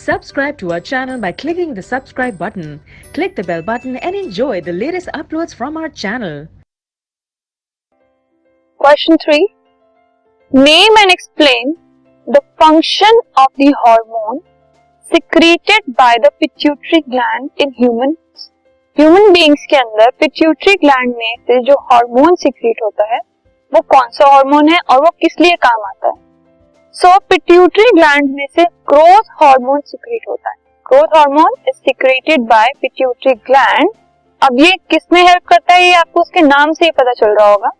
Subscribe to our channel by clicking the subscribe button. Click the bell button and enjoy the latest uploads from our channel. Question 3. Name and explain the function of the hormone secreted by the pituitary gland in humans. Human beings के अंदर pituitary gland में से जो hormone secrete होता है वो कौन सा हार्मोन है और वो किस लिए काम आता है. सो पिट्यूटरी ग्लैंड में से ग्रोथ हार्मोन सीक्रेट होता है. Growth hormone is secreted by pituitary gland. अब ये किस में हेल्प करता है ये आपको उसके नाम से ही पता चल रहा होगा.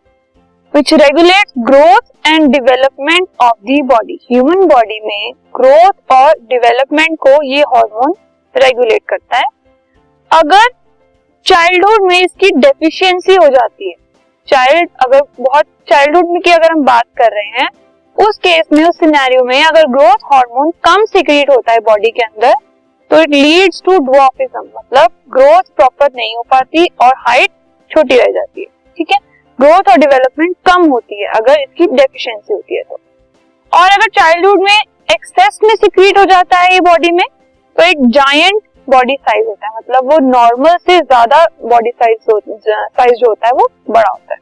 Which regulates growth and development of the body. Human body में ग्रोथ और डेवलपमेंट को ये हार्मोन रेगुलेट करता है. अगर चाइल्डहुड में इसकी डेफिशिएंसी हो जाती है, चाइल्डहुड में की अगर हम बात कर रहे हैं उस केस में, उस सिनेरियो में अगर ग्रोथ हार्मोन कम सीक्रेट होता है बॉडी के अंदर तो इट लीड्स टू ड्वार्फिज्म. मतलब ग्रोथ प्रॉपर नहीं हो पाती और हाइट छोटी रह जाती है. ठीक है, ग्रोथ और डेवलपमेंट कम होती है अगर इसकी डेफिशिएंसी होती है तो. और अगर चाइल्डहुड में एक्सेस में सीक्रेट हो जाता है ये बॉडी में तो एक जायंट बॉडी साइज होता है. मतलब वो नॉर्मल से ज्यादा बॉडी साइज जो होता है वो बड़ा होता है.